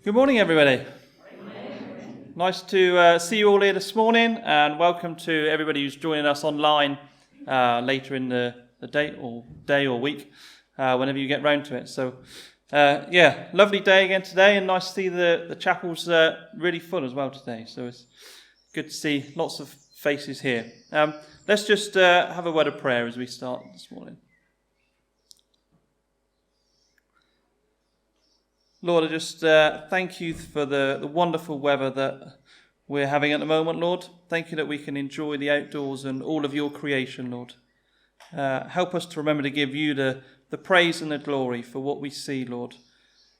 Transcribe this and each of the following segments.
Good morning, everybody. Nice to see you all here this morning, and welcome to everybody who's joining us online later in the day or week, whenever you get round to it. So, lovely day again today, and nice to see the chapel's really full as well today. So it's good to see lots of faces here. Let's just have a word of prayer as we start this morning. Lord, I just thank you for the wonderful weather that we're having at the moment, Lord. Thank you that we can enjoy the outdoors and all of your creation, Lord. Help us to remember to give you the praise and the glory for what we see, Lord,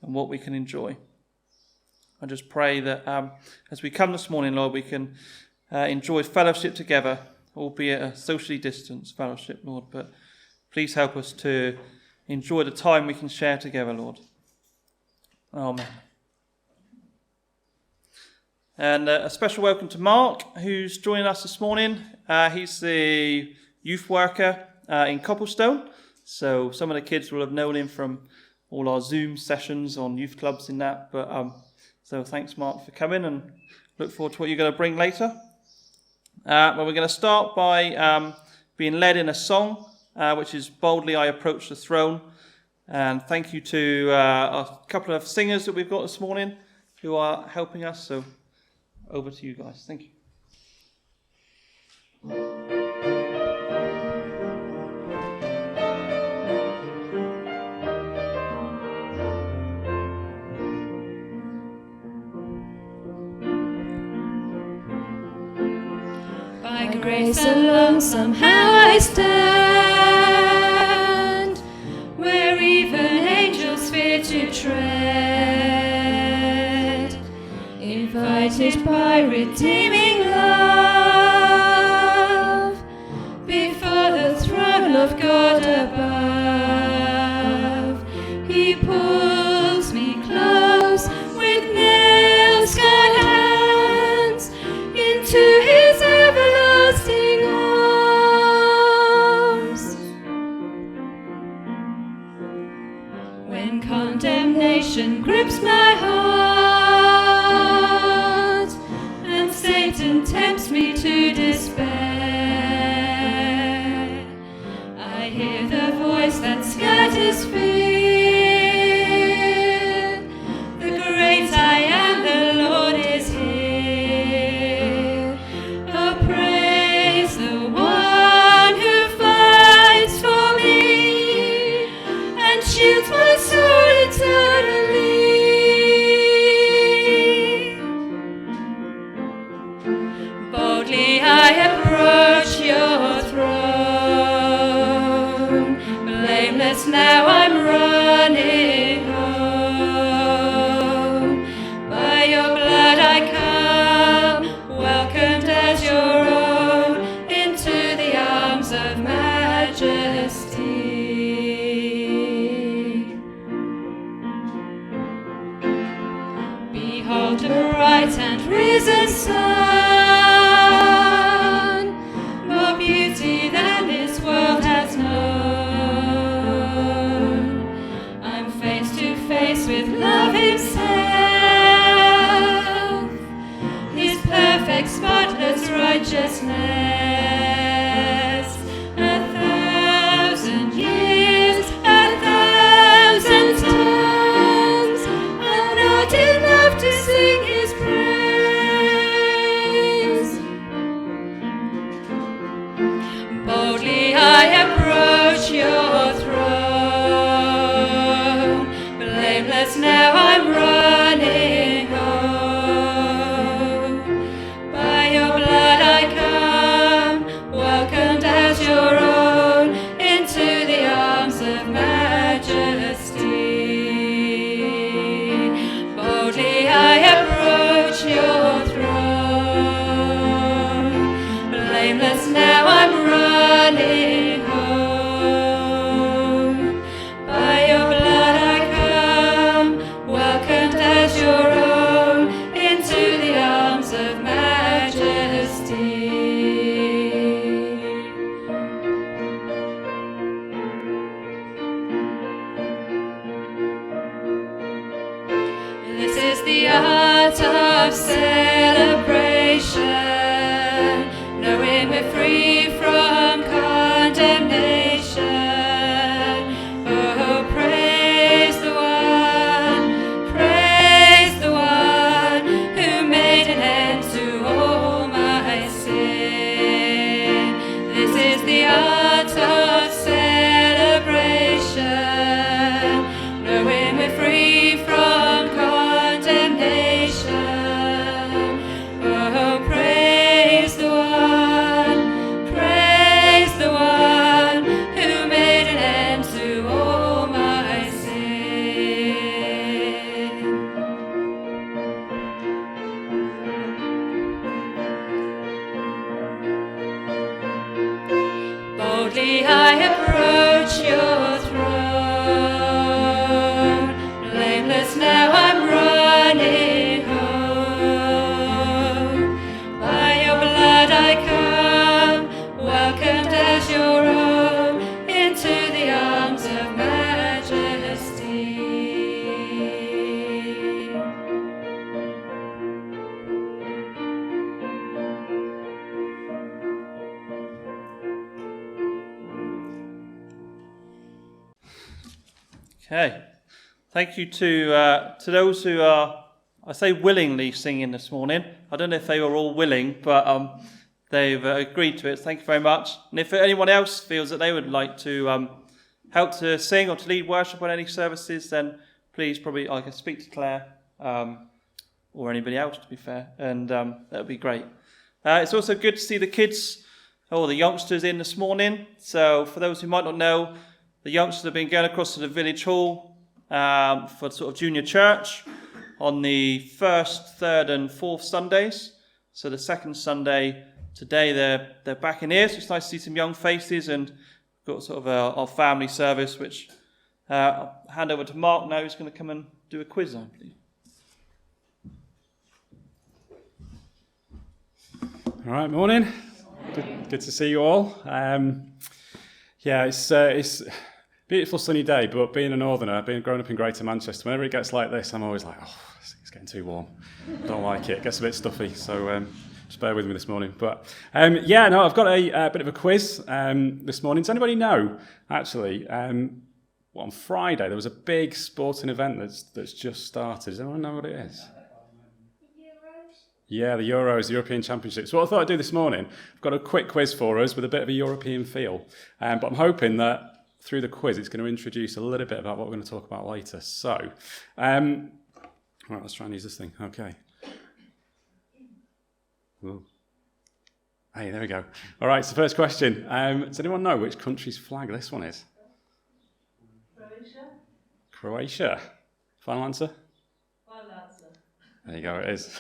and what we can enjoy. I just pray that as we come this morning, Lord, we can enjoy fellowship together, albeit a socially distanced fellowship, Lord. But please help us to enjoy the time we can share together, Lord. Amen. And a special welcome to Mark, who's joining us this morning. He's the youth worker in Copplestone. So some of the kids will have known him from all our Zoom sessions on youth clubs and that. But so thanks, Mark, for coming, and look forward to what you're going to bring later. Well, we're going to start by being led in a song, which is Boldly I Approach the Throne. And thank you to a couple of singers that we've got this morning who are helping us. So over to you guys. Thank you. By grace alone somehow I stand, where even angels fear to tread, invited by redeeming love, before the throne of God above. He pulls me close with nail-scarred hands into his everlasting arms. When condemnation grips my heart and Satan tempts me to despair, I hear the voice that scatters fear. The great I am, the Lord is here. Oh, praise the one who fights for me and shields my soul eternally. Boldly I approach your throne. Blameless now I'm running home. By your blood I come, welcomed as your own, into the arms of majesty. Behold the bright and risen sun, more beauty than this world has known. I'm face to face with love himself, his perfect spotless righteousness. 1,000 years, 1,000 tongues are not enough to sing his praise. Boldly I approach your throne. Blameless now I'm running home. By your blood I come, This is the art of celebration, knowing we're free from condemnation. Oh, praise the one who made an end to all my sin. This is the art of celebration, knowing we're free from condemnation. Oh, praise the one who made an end to all my sin. Boldly I approach your throne, blameless now I'm running home. By your blood I come, welcomed as your own, into the arms of majesty. Okay. Thank you to those who are, I say willingly singing this morning. I don't know if they were all willing, but they've agreed to it. Thank you very much. And if anyone else feels that they would like to help to sing or to lead worship on any services, then please probably I can speak to Claire or anybody else, to be fair, and that would be great. It's also good to see the kids or the youngsters in this morning. So for those who might not know, the youngsters have been going across to the village hall for sort of junior church on the first, third and fourth Sundays. So the second Sunday today they're back in here, so it's nice to see some young faces, and we've got sort of our family service, which I'll hand over to Mark now, who's going to come and do a quiz, I believe. All right, morning. Good to see you all. It's a beautiful sunny day, but being a northerner, being grown up in Greater Manchester, whenever it gets like this, I'm always like, oh, it's getting too warm. Don't like it. It gets a bit stuffy, so just bear with me this morning. But I've got a bit of a quiz this morning. Does anybody know, actually, on Friday there was a big sporting event that's just started. Does anyone know what it is? Yeah, the Euros, the European Championships. So what I thought I'd do this morning, I've got a quick quiz for us with a bit of a European feel. But I'm hoping that through the quiz it's going to introduce a little bit about what we're going to talk about later. So, right, let's try and use this thing. Okay. Ooh. Hey, there we go. All right, so first question. Does anyone know which country's flag this one is? Croatia. Final answer? There you go, it is.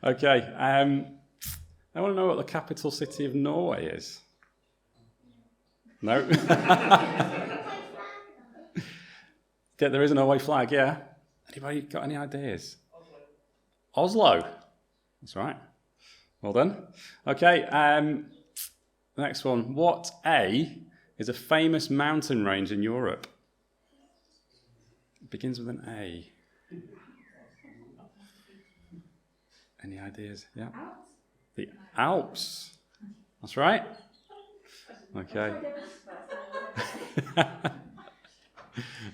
Okay. I want to know what the capital city of Norway is. No? Yeah, there is a Norway flag, yeah. Anybody got any ideas? Oslo. That's right. Well done. Okay, next one. What is a famous mountain range in Europe? It begins with an A. Any ideas? Yeah. Alps? The Alps. That's right. Okay.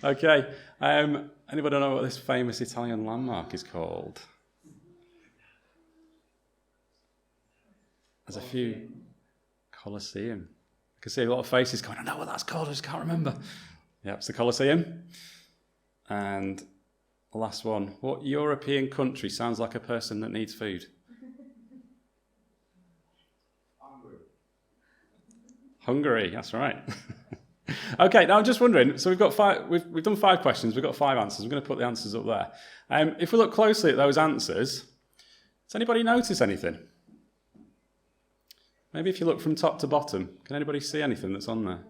Okay. Anybody know what this famous Italian landmark is called? There's a few. Colosseum. I can see a lot of faces going, I know what that's called, I just can't remember. Yeah, it's the Colosseum. And the last one. What European country sounds like a person that needs food? Hungary, that's right. Okay, now I'm just wondering, so we've got we've done 5 questions, we've got 5 answers. I'm going to put the answers up there. If we look closely at those answers, does anybody notice anything? Maybe if you look from top to bottom, can anybody see anything that's on there?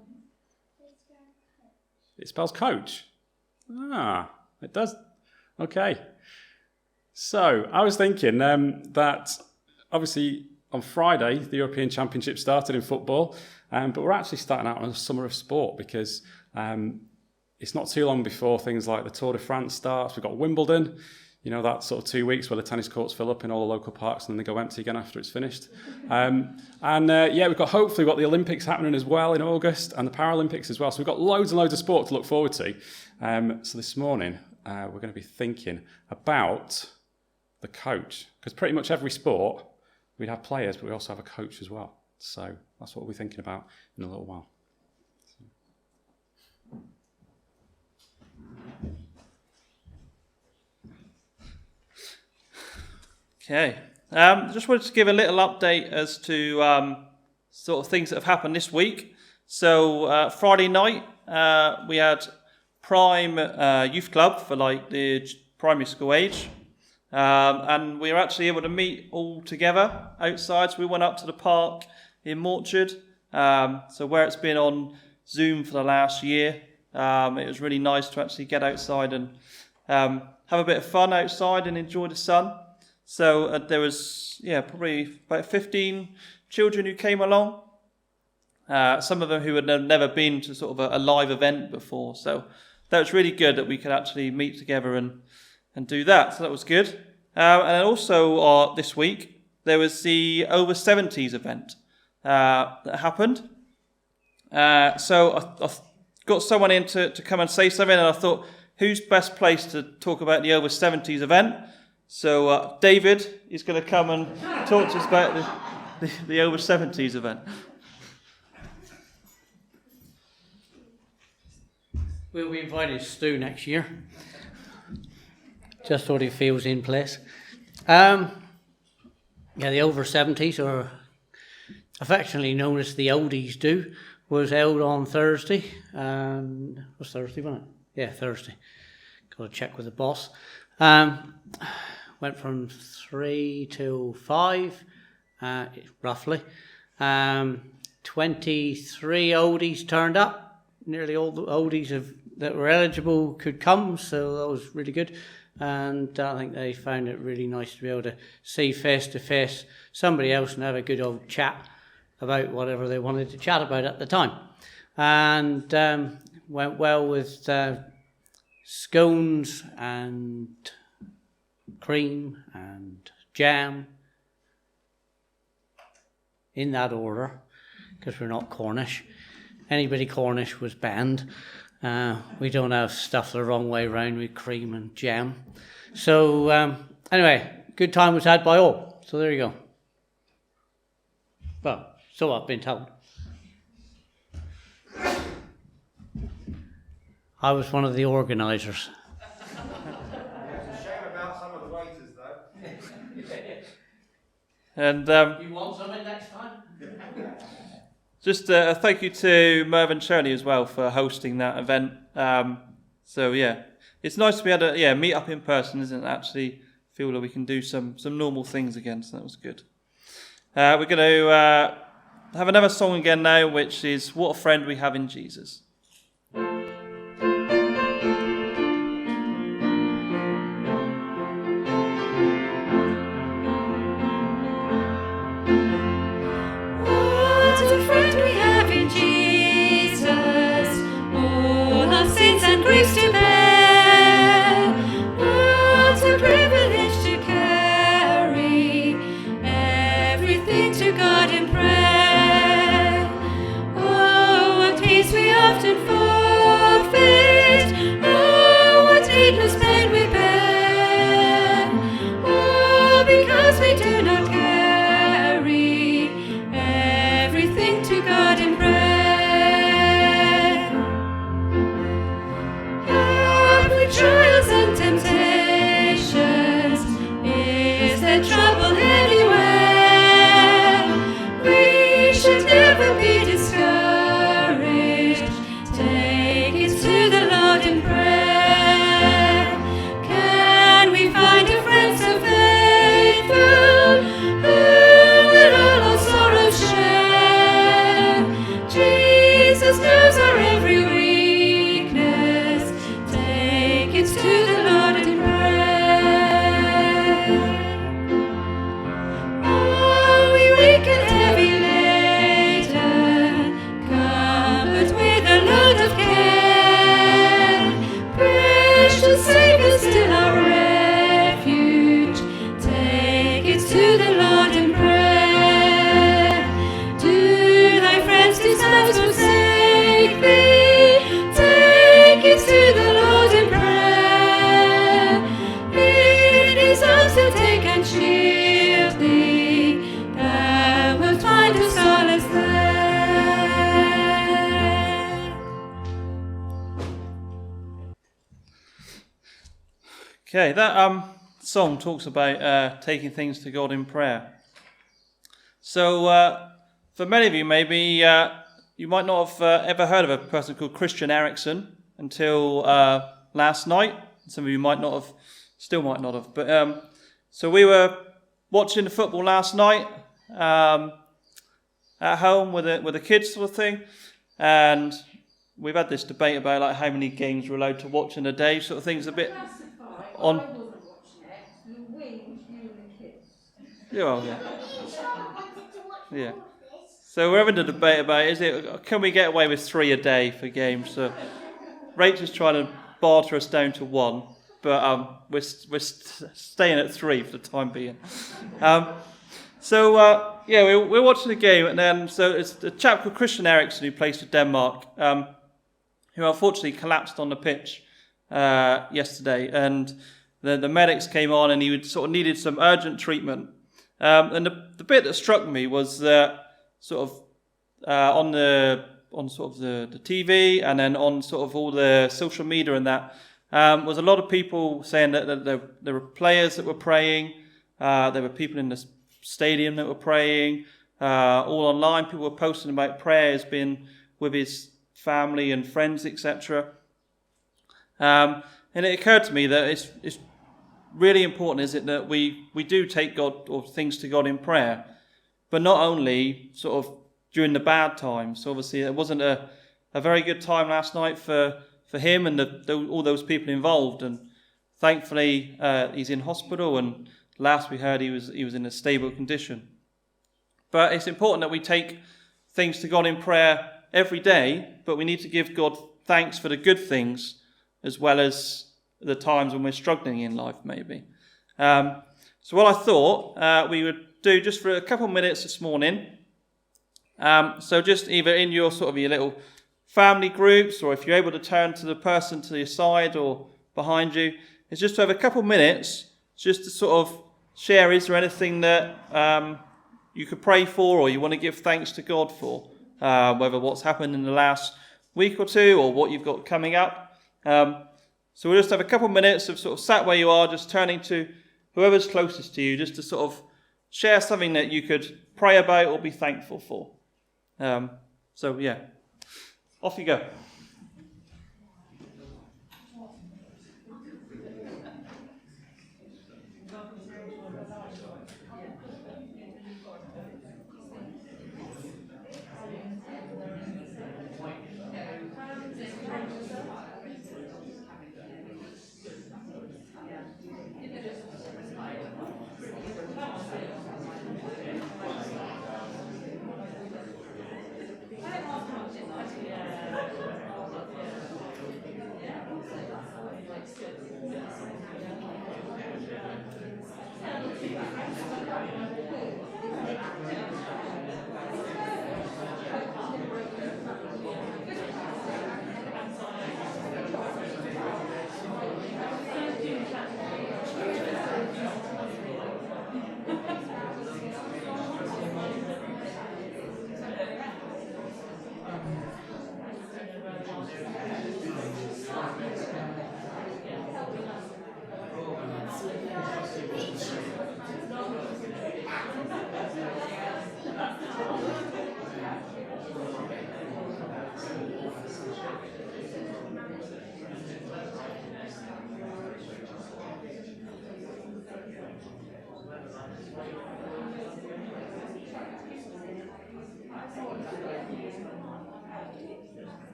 It spells coach. Ah, it does. Okay. So I was thinking that obviously on Friday the European Championship started in football, but we're actually starting out on a summer of sport because it's not too long before things like the Tour de France starts. We've got Wimbledon, that sort of 2 weeks where the tennis courts fill up in all the local parks and then they go empty again after it's finished. We've got the Olympics happening as well in August and the Paralympics as well. So we've got loads and loads of sport to look forward to. So this morning we're going to be thinking about the coach, because pretty much every sport we'd have players, but we also have a coach as well. So that's what we'll be thinking about in a little while. Okay. Just wanted to give a little update as to sort of things that have happened this week. So Friday night we had Prime Youth Club for like the primary school age, and we were actually able to meet all together outside. So we went up to the park in Morchard. So where it's been on Zoom for the last year, it was really nice to actually get outside and have a bit of fun outside and enjoy the sun. So there was, probably about 15 children who came along. Some of them who had never been to sort of a live event before. So that was really good that we could actually meet together and do that. So that was good. And then also this week, there was the over 70s event that happened. So I got someone in to come and say something, and I thought, who's best placed to talk about the over 70s event? So David is going to come and talk to us about the over 70s event. We'll be inviting Stu next year. Just so he feels in place. The over 70s, or affectionately known as the oldies do, was held on Thursday. It was Thursday, wasn't it? Yeah, Thursday. Got to check with the boss. Went from 3 till 5, roughly. 23 oldies turned up. Nearly all the oldies that were eligible could come, so that was really good. And I think they found it really nice to be able to see face to face somebody else and have a good old chat about whatever they wanted to chat about at the time. And went well with scones and cream and jam, in that order, because we're not Cornish. Anybody Cornish was banned. We don't have stuff the wrong way around with cream and jam. So anyway, good time was had by all. So there you go. Well, so I've been told. I was one of the organisers. It's a shame about some of the waiters, though. And You want something next time? just a thank you to Merv and Shirley as well for hosting that event. It's nice to be able to meet up in person, isn't it? Actually feel that we can do some normal things again, so that was good. We're going to have another song again now, which is What a Friend We Have in Jesus. To bear, what a privilege to carry everything to God in prayer. Oh, what peace we often forfeit. Oh, what needless pain we bear. Oh, because we do not carry everything to God in prayer. Trials and temptations, is there trouble anywhere? We should never be discouraged. Take it to the Lord in prayer. Can we find a friend so faithful, who will all our sorrows share? Jesus knows our every weakness. To the Lord in prayer. Oh, we weak and heavy laden, covered with a load of care. Precious Savior, still our Okay, that song talks about taking things to God in prayer. So for many of you, maybe you might not have ever heard of a person called Christian Eriksen until last night. Some of you still might not have. But so we were watching the football last night at home with the kids, sort of thing, and we've had this debate about like how many games we're allowed to watch in a day, sort of things. A bit on. I wasn't watching it. We, you and the kids. Yeah. Yeah. So we're having a debate about can we get away with 3 a day for games? So Rachel's trying to barter us down to 1, but we're staying at 3 for the time being. We're watching the game, and then so it's a chap called Christian Eriksen who plays for Denmark, who unfortunately collapsed on the pitch yesterday, and the medics came on, and he sort of needed some urgent treatment. And the bit that struck me was that sort of on the TV, and then on sort of all the social media and that was a lot of people saying that there were players that were praying, there were people in the stadium that were praying, all online people were posting about prayers being with his family and friends, etc. And it occurred to me that it's really important, is it, that we do take God or things to God in prayer, but not only sort of during the bad times. So obviously it wasn't a very good time last night for him and all those people involved, and thankfully he's in hospital, and last we heard he was in a stable condition. But it's important that we take things to God in prayer every day, but we need to give God thanks for the good things as well as the times when we're struggling in life, maybe. So what I thought we would do just for a couple of minutes this morning, so just either in your sort of your little family groups, or if you're able to turn to the person to your side or behind you, is just to have a couple of minutes just to sort of share, is there anything that you could pray for or you want to give thanks to God for, whether what's happened in the last week or two or what you've got coming up. So we'll just have a couple of minutes of sort of sat where you are, just turning to whoever's closest to you, just to sort of share something that you could pray about or be thankful for. Off you go.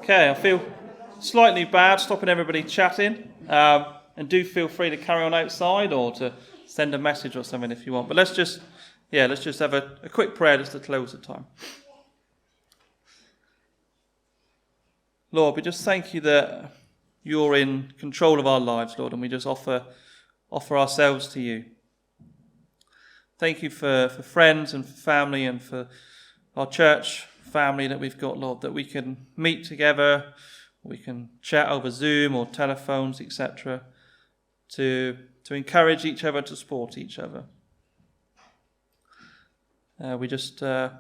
Okay, I feel slightly bad stopping everybody chatting. And do feel free to carry on outside or to send a message or something if you want. But let's just have a quick prayer just to close the time. Lord, we just thank you that you're in control of our lives, Lord, and we just offer ourselves to you. Thank you for friends and for family and for our church family that we've got, Lord, that we can meet together, we can chat over Zoom or telephones, etc., to encourage each other, to support each other. We just pray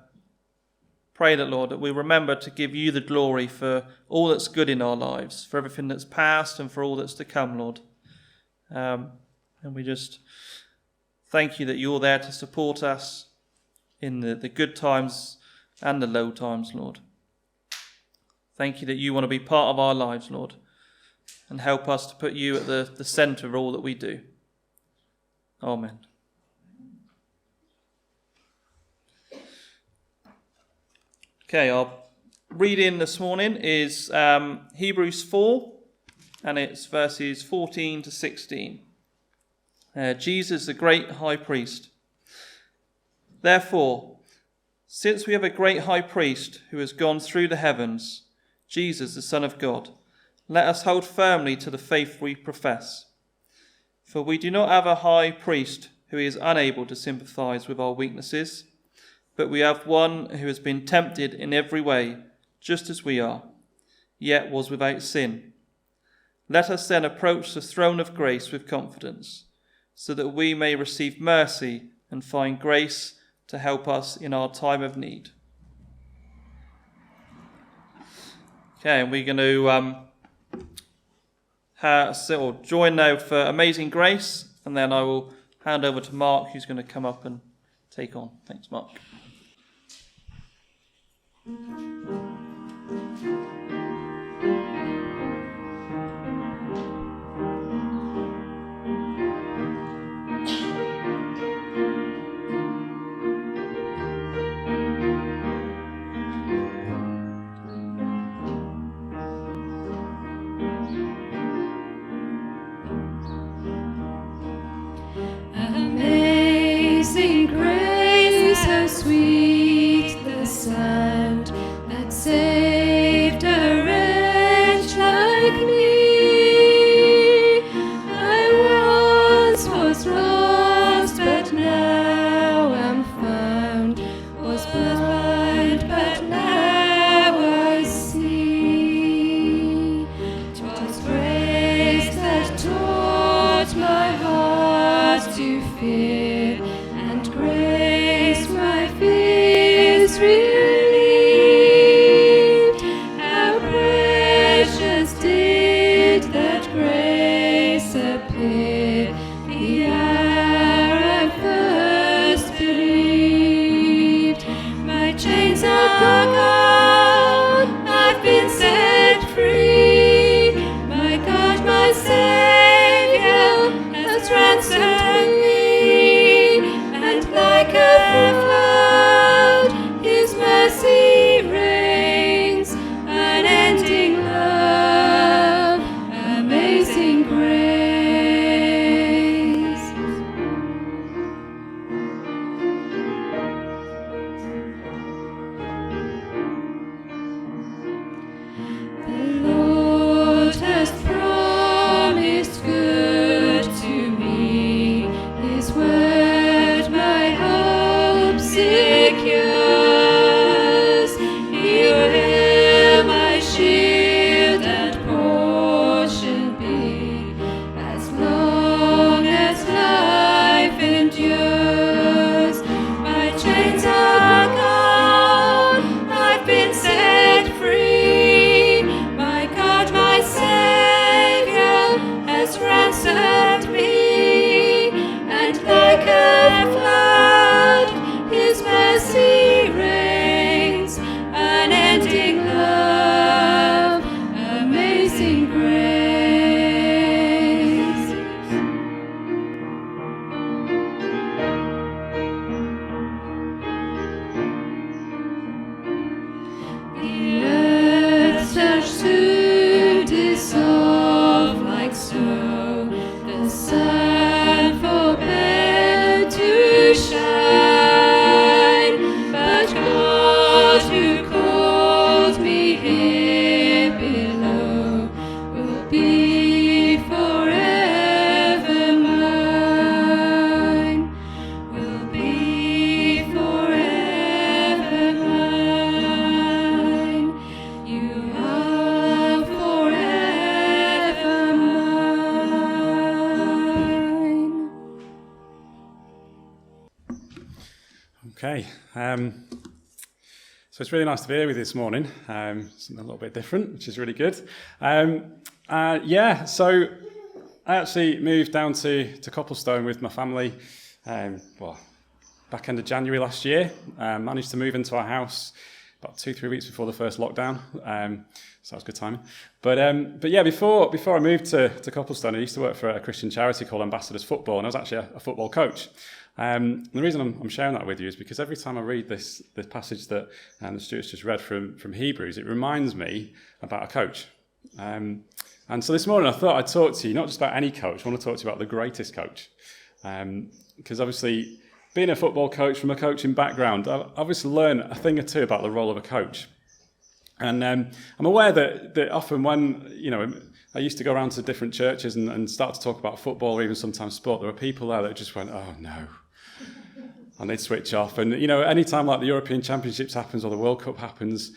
that, Lord, that we remember to give you the glory for all that's good in our lives, for everything that's past and for all that's to come, Lord. And we just thank you that you're there to support us in the good times and the low times, Lord. Thank you that you want to be part of our lives, Lord, and help us to put you at the centre of all that we do. Amen. Okay, our reading this morning is Hebrews 4, and it's verses 14 to 16. Jesus, the great high priest. Therefore, since we have a great high priest who has gone through the heavens, Jesus, the Son of God, let us hold firmly to the faith we profess. For we do not have a high priest who is unable to sympathize with our weaknesses, but we have one who has been tempted in every way, just as we are, yet was without sin. Let us then approach the throne of grace with confidence, so that we may receive mercy and find grace to help us in our time of need. Okay, and we're going to join now for Amazing Grace, and then I will hand over to Mark, who's going to come up and take on. Thanks, Mark. Amazing grace, how sweet the sound that saved a wretch like me. I once was lost, but now am found, was blind, but now I see. 'Twas grace that taught my heart to fear, and grace my fears relieved. How precious did that grace appear the hour I first believed. My chains are gone, I've been set free. My God, my Saviour has ransomed me. Okay. So it's really nice to be here with you this morning. Something a little bit different, which is really good. So I actually moved down to Copplestone with my family, back end of January last year. Managed to move into our house about 2-3 weeks before the first lockdown. So that was good timing. But yeah, before I moved to Copplestone, I used to work for a Christian charity called Ambassadors Football, and I was actually a football coach. The reason I'm sharing that with you is because every time I read this passage that the Stuart's just read from Hebrews, it reminds me about a coach. And so this morning I thought I'd talk to you not just about any coach, I want to talk to you about the greatest coach. Because obviously, being a football coach from a coaching background, I've obviously learned a thing or two about the role of a coach. And I'm aware that often when, I used to go around to different churches and start to talk about football or even sometimes sport, there were people there that just went, oh no. And they'd switch off. And, any time like the European Championships happens or the World Cup happens,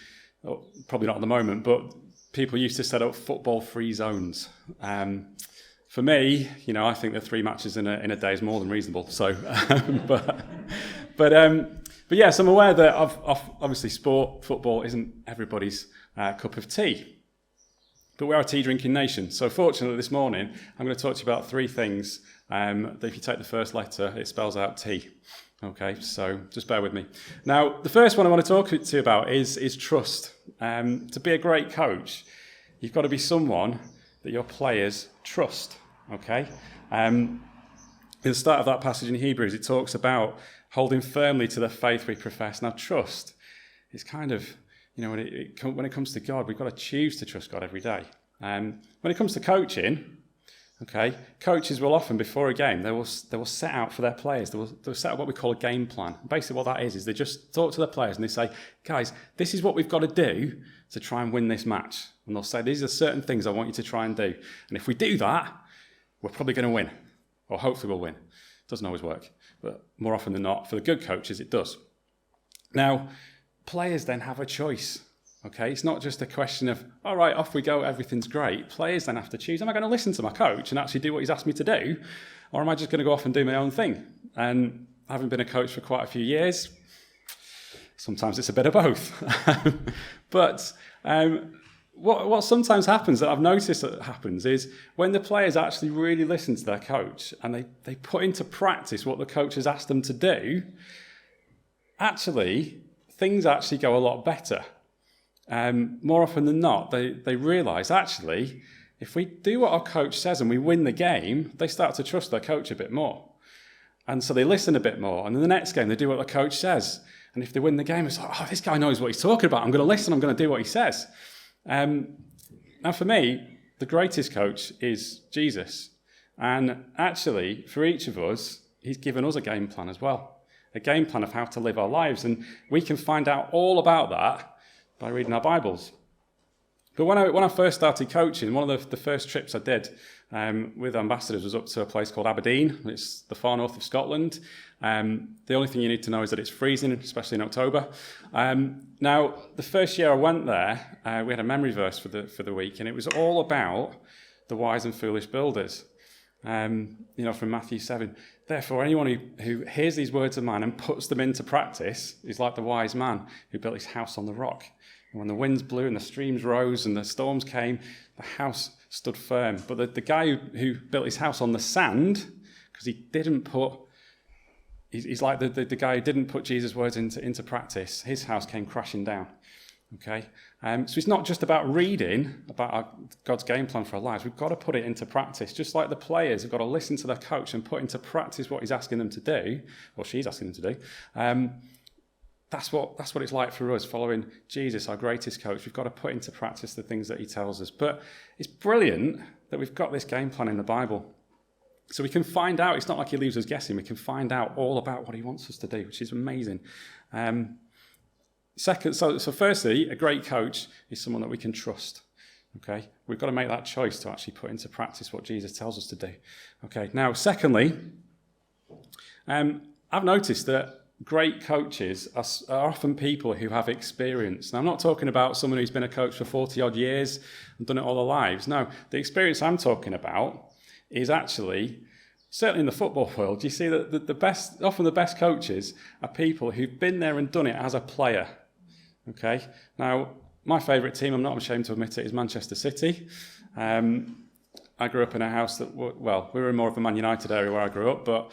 probably not at the moment, but people used to set up football-free zones. For me, I think that 3 matches in a day is more than reasonable. So, but yes, I'm aware that obviously football isn't everybody's cup of tea. But we're a tea-drinking nation. So fortunately this morning, I'm going to talk to you about 3 things that if you take the first letter, it spells out tea. Okay, so just bear with me. Now, the first one I want to talk to you about is trust. To be a great coach, you've got to be someone that your players trust. Okay? In the start of that passage in Hebrews, it talks about holding firmly to the faith we profess. Now, trust is kind of, when it comes to God, we've got to choose to trust God every day. When it comes to coaching, okay, coaches will often, before a game, they will set out for their players. They'll set out what we call a game plan. Basically what that is they just talk to their players and they say, guys, this is what we've got to do to try and win this match. And they'll say, these are certain things I want you to try and do. And if we do that, we're probably going to win. Or hopefully we'll win. It doesn't always work. But more often than not, for the good coaches, it does. Now, players then have a choice. Okay, it's not just a question of, all right, off we go, everything's great. Players then have to choose, am I going to listen to my coach and actually do what he's asked me to do? Or am I just going to go off and do my own thing? And having been a coach for quite a few years, sometimes it's a bit of both. But what sometimes happens that I've noticed that happens is when the players actually really listen to their coach and they put into practice what the coach has asked them to do, actually, things actually go a lot better. More often than not, they realise, actually, if we do what our coach says and we win the game, they start to trust their coach a bit more. And so they listen a bit more. And in the next game, they do what the coach says. And if they win the game, it's like, oh, this guy knows what he's talking about. I'm going to listen. I'm going to do what he says. Now, for me, the greatest coach is Jesus. And actually, for each of us, he's given us a game plan as well. A game plan of how to live our lives. And we can find out all about that by reading our Bibles. But when I first started coaching, one of the first trips I did with Ambassadors was up to a place called Aberdeen. It's the far north of Scotland. The only thing you need to know is that it's freezing, especially in October. Now, the first year I went there, we had a memory verse for the week, and it was all about the wise and foolish builders. From Matthew 7. Therefore, anyone who hears these words of mine and puts them into practice is like the wise man who built his house on the rock. And when the winds blew and the streams rose and the storms came, the house stood firm. But the guy who built his house on the sand, because he didn't put, he's like the guy who didn't put Jesus' words into practice, his house came crashing down. Okay, so it's not just about reading about God's game plan for our lives. We've got to put it into practice. Just like the players have got to listen to their coach and put into practice what he's asking them to do, or she's asking them to do. That's what it's like for us, following Jesus, our greatest coach. We've got to put into practice the things that he tells us. But it's brilliant that we've got this game plan in the Bible. So we can find out, it's not like he leaves us guessing, we can find out all about what he wants us to do, which is amazing. So firstly, a great coach is someone that we can trust. Okay, we've got to make that choice to actually put into practice what Jesus tells us to do. Okay, now secondly, I've noticed that great coaches are often people who have experience. Now, I'm not talking about someone who's been a coach for 40 odd years and done it all their lives. No, the experience I'm talking about is actually certainly in the football world, you see that often the best coaches are people who've been there and done it as a player. Okay? Now, my favourite team, I'm not ashamed to admit it, is Manchester City. I grew up in a house that, we were in more of a Man United area where I grew up, but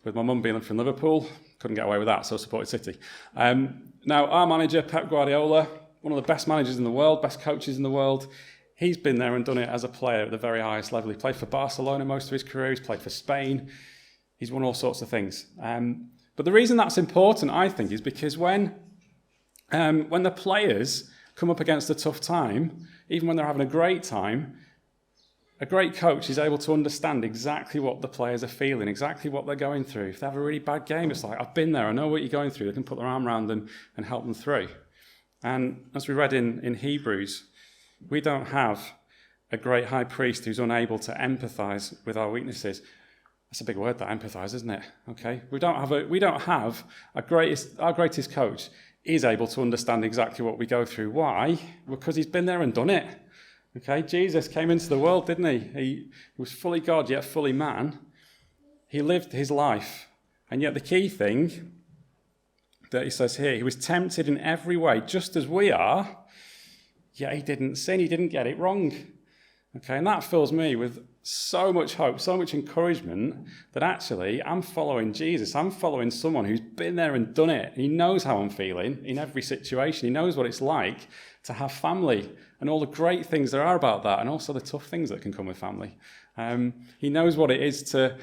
with my mum being from Liverpool, couldn't get away with that, so I supported City. Now, our manager, Pep Guardiola, one of the best managers in the world, best coaches in the world, he's been there and done it as a player at the very highest level. He played for Barcelona most of his career, he's played for Spain, he's won all sorts of things. But the reason that's important, I think, is because when the players come up against a tough time, even when they're having a great time, a great coach is able to understand exactly what the players are feeling, exactly what they're going through. If they have a really bad game, it's like, I've been there, I know what you're going through. They can put their arm around them and help them through. And as we read in Hebrews, we don't have a great high priest who's unable to empathise with our weaknesses. That's a big word, that empathise, isn't it? Okay, we don't have our greatest coach is able to understand exactly what we go through. Why? Because he's been there and done it. Okay, Jesus came into the world, didn't he? He was fully God, yet fully man. He lived his life. And yet the key thing that he says here, he was tempted in every way, just as we are, yet he didn't sin, he didn't get it wrong. Okay, and that fills me with so much hope, so much encouragement that actually I'm following Jesus. I'm following someone who's been there and done it. He knows how I'm feeling in every situation. He knows what it's like to have family and all the great things there are about that, and also the tough things that can come with family. He knows what it is to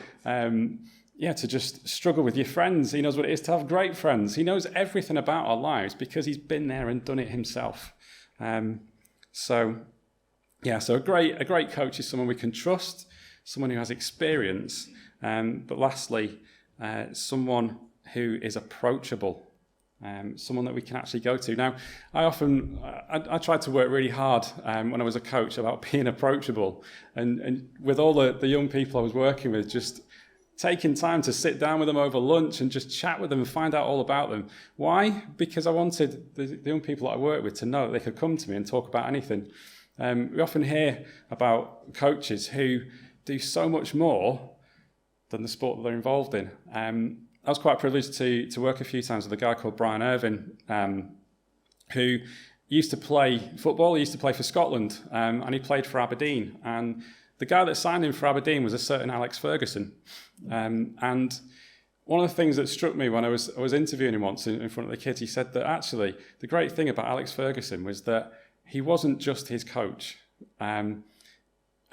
just struggle with your friends. He knows what it is to have great friends. He knows everything about our lives because he's been there and done it himself. So a great coach is someone we can trust, someone who has experience, but lastly, someone who is approachable. Someone that we can actually go to. Now, I tried to work really hard when I was a coach about being approachable, and with all the young people I was working with, just taking time to sit down with them over lunch and just chat with them and find out all about them. Why? Because I wanted the young people that I work with to know that they could come to me and talk about anything. We often hear about coaches who do so much more than the sport that they're involved in. I was quite privileged to work a few times with a guy called Brian Irvin, who used to play football. He used to play for Scotland, and he played for Aberdeen. And the guy that signed him for Aberdeen was a certain Alex Ferguson. And one of the things that struck me when I was interviewing him once in front of the kids, he said that actually the great thing about Alex Ferguson was that he wasn't just his coach.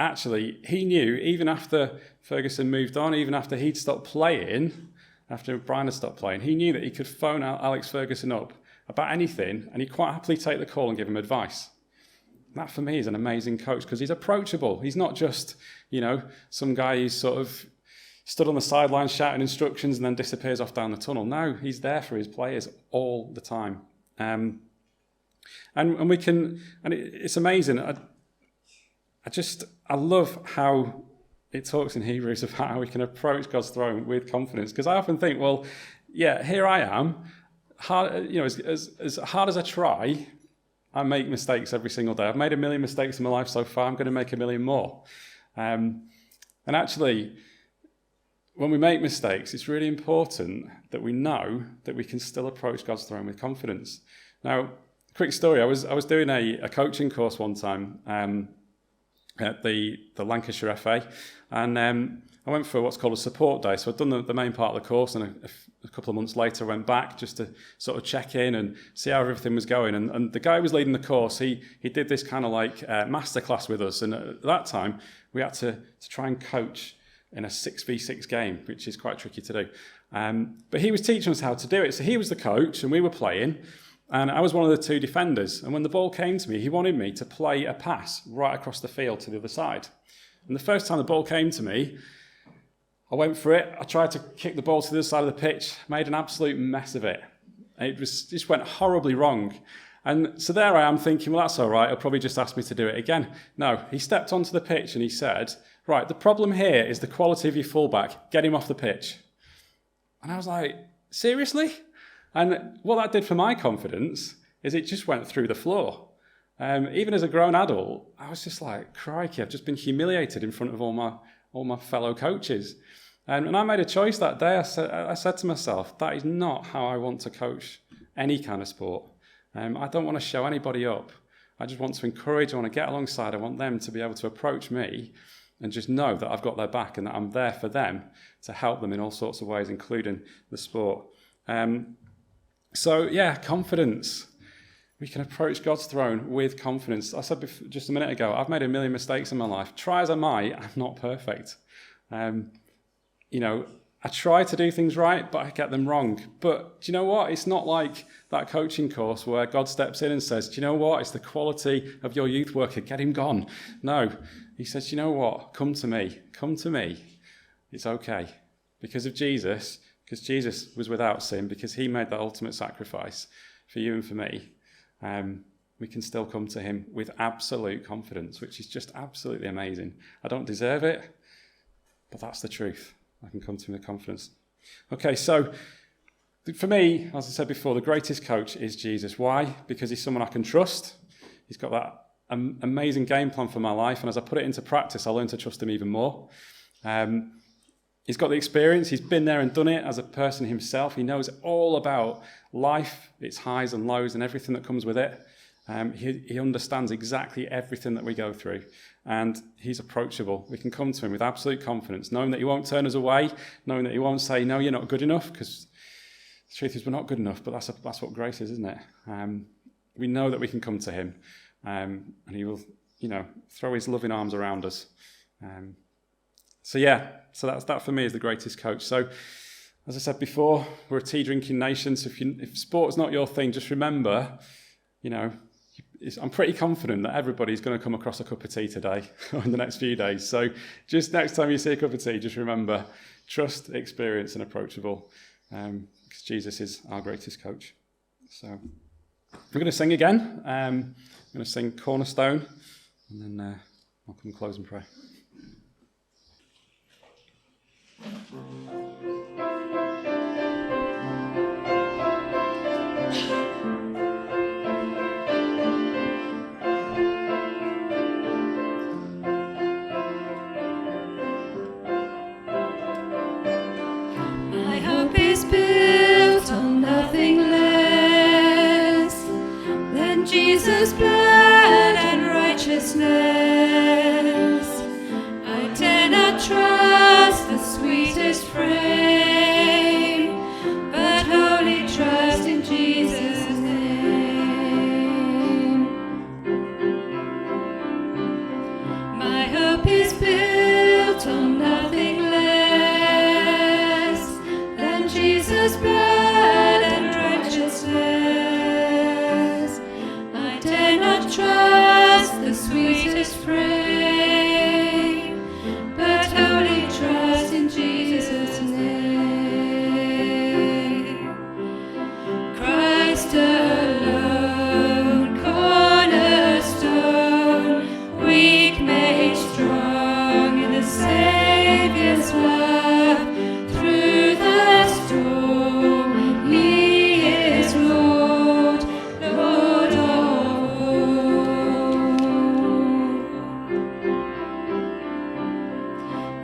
Actually, he knew, even after Ferguson moved on, even after he'd stopped playing, after Brian had stopped playing, he knew that he could phone Alex Ferguson up about anything, and he'd quite happily take the call and give him advice. That, for me, is an amazing coach, because he's approachable. He's not just, some guy who's sort of stood on the sidelines shouting instructions and then disappears off down the tunnel. No, he's there for his players all the time. And we can, and it's amazing. I love how it talks in Hebrews about how we can approach God's throne with confidence. Because I often think, well, yeah, here I am. As hard as I try, I make mistakes every single day. I've made 1 million mistakes in my life so far. I'm going to make 1 million more. And actually, when we make mistakes, it's really important that we know that we can still approach God's throne with confidence. Now, quick story. I was doing a coaching course one time at the Lancashire FA, and I went for what's called a support day. So I'd done the main part of the course, and a couple of months later I went back just to sort of check in and see how everything was going. And the guy who was leading the course, he did this kind of like masterclass with us, and at that time we had to try and coach in a 6v6 game, which is quite tricky to do. But he was teaching us how to do it. So he was the coach and we were playing, and I was one of the two defenders. And when the ball came to me, he wanted me to play a pass right across the field to the other side. And the first time the ball came to me, I went for it. I tried to kick the ball to the other side of the pitch, made an absolute mess of it. It just went horribly wrong. And so there I am thinking, well, that's all right. He'll probably just ask me to do it again. No, he stepped onto the pitch and he said, right, the problem here is the quality of your fullback. Get him off the pitch. And I was like, seriously? And what that did for my confidence is it just went through the floor. Even as a grown adult, I was just like, crikey, I've just been humiliated in front of all my fellow coaches. And I made a choice that day. I said to myself, that is not how I want to coach any kind of sport. I don't want to show anybody up. I just want to encourage, I want to get alongside, I want them to be able to approach me and just know that I've got their back and that I'm there for them to help them in all sorts of ways, including the sport. Confidence. We can approach God's throne with confidence. I said just a minute ago, I've made a million mistakes in my life. Try as I might, I'm not perfect. I try to do things right, but I get them wrong. But do you know what? It's not like that coaching course where God steps in and says, do you know what? It's the quality of your youth worker. Get him gone. No, he says, you know what? Come to me. Come to me. It's okay. Because of Jesus, because Jesus was without sin, because he made that ultimate sacrifice for you and for me, we can still come to him with absolute confidence, which is just absolutely amazing. I don't deserve it, but that's the truth. I can come to him with confidence. Okay, so for me, as I said before, the greatest coach is Jesus. Why? Because he's someone I can trust. He's got that amazing game plan for my life, and as I put it into practice, I learn to trust him even more. He's got the experience. He's been there and done it as a person himself. He knows all about life, its highs and lows, and everything that comes with it. He understands exactly everything that we go through, and he's approachable. We can come to him with absolute confidence, knowing that he won't turn us away, knowing that he won't say, no, you're not good enough, because the truth is we're not good enough, but that's what grace is, isn't it? We know that we can come to him, and he will, throw his loving arms around us. So that for me is the greatest coach. So, as I said before, we're a tea drinking nation, so if sport's not your thing, just remember, I'm pretty confident that everybody's going to come across a cup of tea today or in the next few days. So just next time you see a cup of tea, just remember, trust, experience, and approachable, because Jesus is our greatest coach. So we're going to sing again. I'm going to sing Cornerstone, and then I'll come close and pray. My hope is built on nothing less than Jesus' blood and righteousness. I dare not trust the sweetest frame, but wholly trust in Jesus' name. My hope is built on nothing less than Jesus' blood and righteousness. I dare not trust the sweetest frame, but wholly trust in Jesus' name. Christ alone, cornerstone, weak made strong in the Savior's love. Through the storm, He is Lord, Lord of all.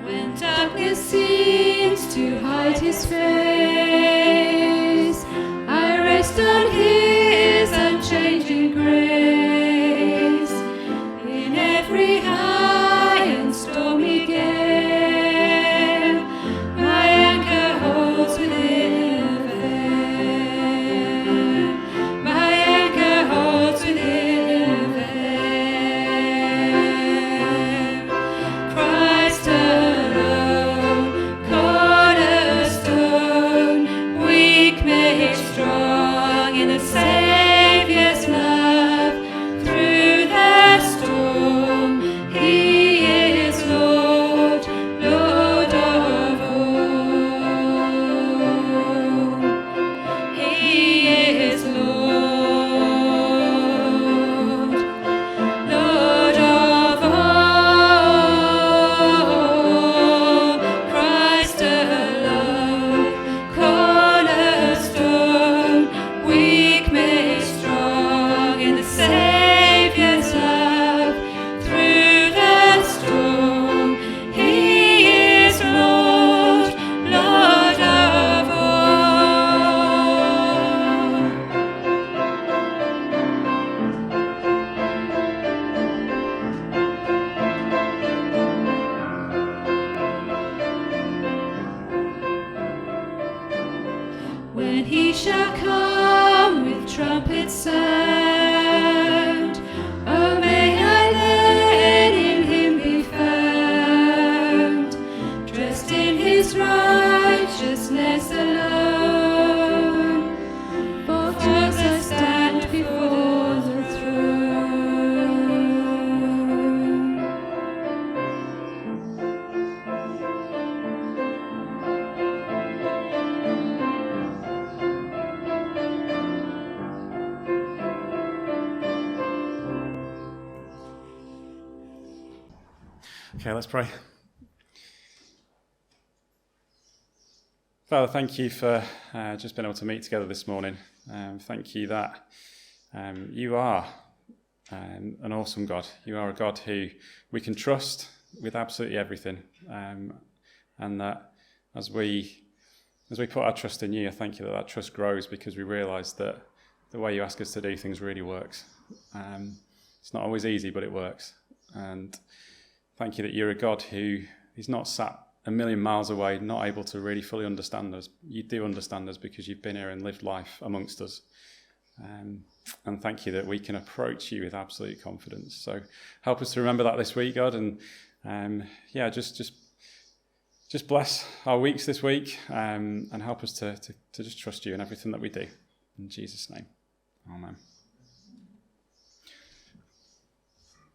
When darkness seems to hide His face, I rest on His unchanging grace. In every high and stormy gale, my anchor holds within a veil. My anchor holds within a veil. Christ alone, cornerstone, Okay, let's pray. Father, thank you for just being able to meet together this morning. Thank you that you are an awesome God. You are a God who we can trust with absolutely everything. And that as we put our trust in you, I thank you that trust grows because we realise that the way you ask us to do things really works. It's not always easy, but it works. And thank you that you're a God who is not sat a million miles away, not able to really fully understand us. You do understand us because you've been here and lived life amongst us. And thank you that we can approach you with absolute confidence. So help us to remember that this week, God, and just bless our weeks this week, and help us to just trust you in everything that we do. In Jesus' name, amen.